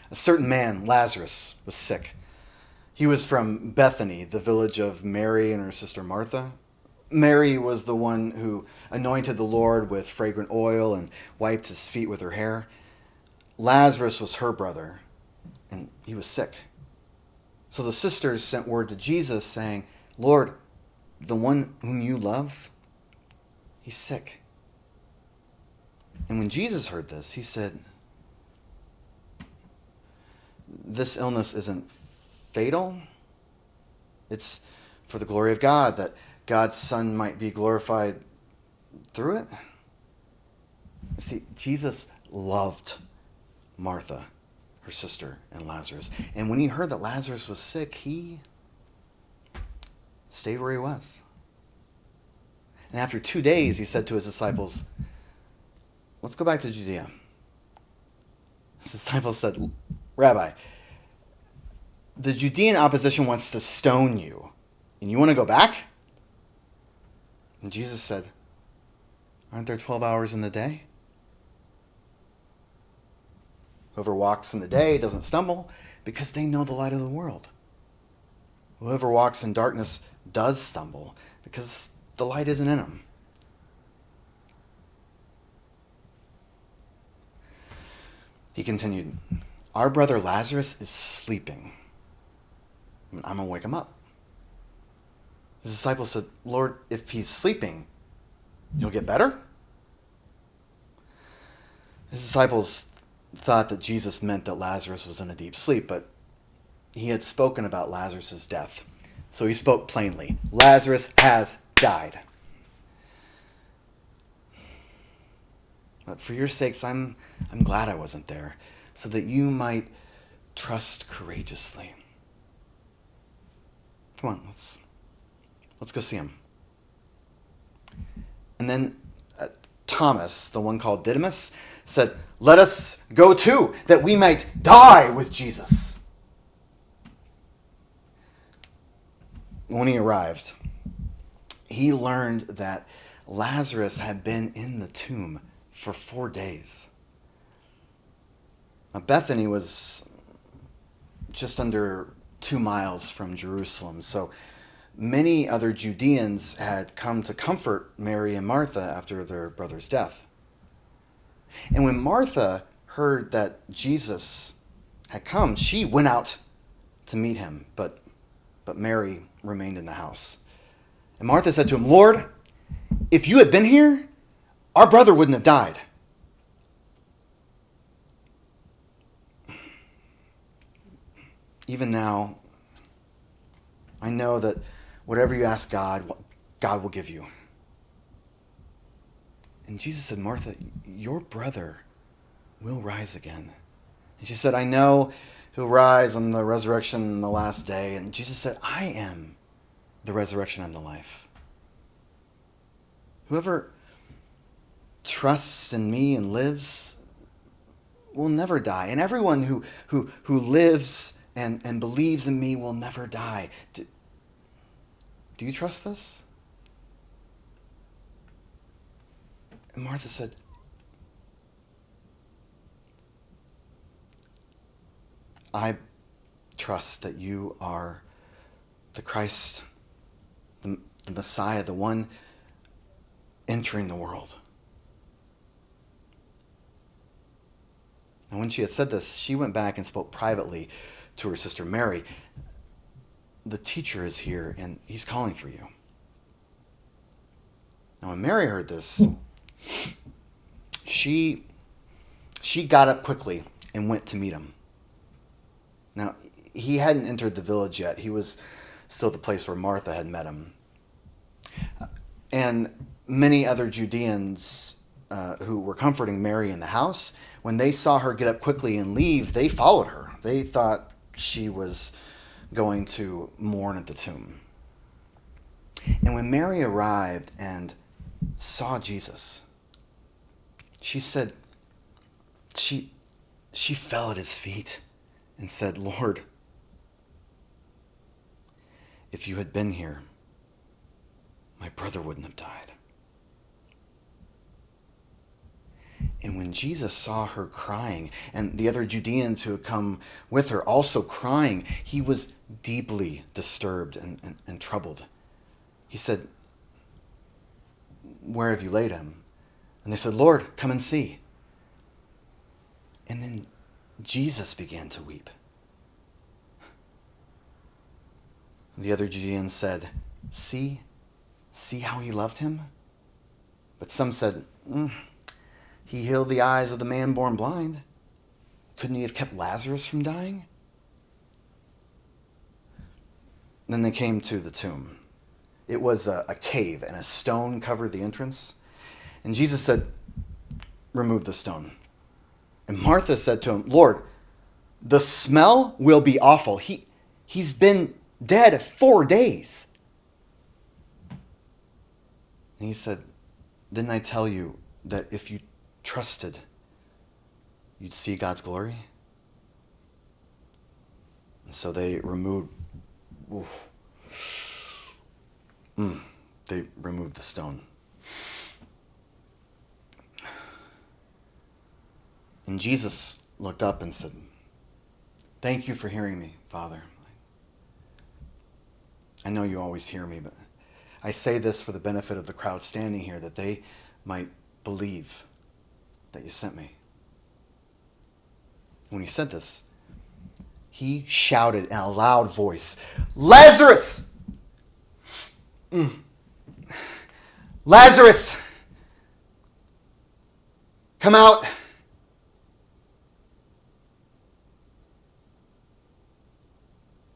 A certain man, Lazarus, was sick. He was from Bethany, the village of Mary and her sister Martha. Mary was the one who anointed the Lord with fragrant oil and wiped his feet with her hair. Lazarus was her brother, and he was sick. So the sisters sent word to Jesus saying, Lord, the one whom you love, he's sick. And when Jesus heard this, he said, this illness isn't fatal. It's for the glory of God, that God's Son might be glorified through it. You see, Jesus loved Martha, her sister, and Lazarus. And when he heard that Lazarus was sick, he stayed where he was. And after 2 days, he said to his disciples, let's go back to Judea. His disciples said, Rabbi, the Judean opposition wants to stone you, and you want to go back? And Jesus said, aren't there 12 hours in the day? Whoever walks in the day doesn't stumble because they know the light of the world. Whoever walks in darkness does stumble because the light isn't in him. He continued, our brother Lazarus is sleeping. I'm going to wake him up. His disciples said, Lord, if he's sleeping, he'll get better? His disciples thought that Jesus meant that Lazarus was in a deep sleep, but he had spoken about Lazarus' death. So he spoke plainly. Lazarus has died. But for your sakes, I'm glad I wasn't there, so that you might trust courageously. Come on, let's go see him. And then Thomas, the one called Didymus, said, let us go too, that we might die with Jesus. When he arrived, he learned that Lazarus had been in the tomb for 4 days. Now, Bethany was just under 2 miles from Jerusalem, so many other Judeans had come to comfort Mary and Martha after their brother's death. And when Martha heard that Jesus had come, she went out to meet him, but Mary remained in the house. And Martha said to him, Lord, if you had been here, our brother wouldn't have died. Even now, I know that whatever you ask God, God will give you. And Jesus said, Martha, your brother will rise again. And she said, I know he'll rise on the resurrection in the last day. And Jesus said, I am the resurrection and the life. Whoever trusts in me and lives will never die. And everyone who lives and believes in me will never die. Do you trust this? And Martha said, I trust that you are the Christ, the Messiah, the one entering the world. And when she had said this, she went back and spoke privately to her sister Mary. The teacher is here, and he's calling for you. Now, when Mary heard this, she got up quickly and went to meet him. Now, he hadn't entered the village yet. He was still the place where Martha had met him. And many other Judeans who were comforting Mary in the house, when they saw her get up quickly and leave, they followed her. They thought she was going to mourn at the tomb. And when Mary arrived and saw Jesus, she said, she fell at his feet and said, Lord, if you had been here, my brother wouldn't have died. And when Jesus saw her crying, and the other Judeans who had come with her also crying, he was deeply disturbed and troubled. He said, "Where have you laid him?" And they said, "Lord, come and see." And then Jesus began to weep. The other Judeans said, See how he loved him? But some said, He healed the eyes of the man born blind. Couldn't he have kept Lazarus from dying? Then they came to the tomb. It was a cave, and a stone covered the entrance. And Jesus said, "Remove the stone." And Martha said to him, "Lord, the smell will be awful. He's been dead 4 days." And he said, "Didn't I tell you that if you trusted, you'd see God's glory?" And so they removed the stone. And Jesus looked up and said, "Thank you for hearing me, Father. I know you always hear me, but I say this for the benefit of the crowd standing here, that they might believe that you sent me." When he said this, he shouted in a loud voice, "Lazarus! Lazarus! Come out!"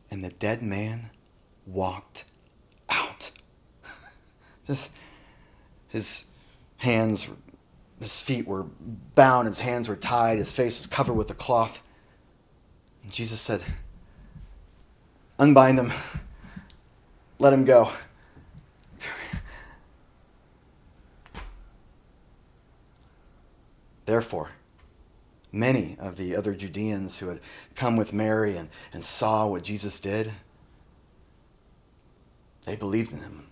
And the dead man walked out. His feet were bound, his hands were tied, his face was covered with a cloth. And Jesus said, "Unbind him, let him go." Therefore, many of the other Judeans who had come with Mary and saw what Jesus did, they believed in him.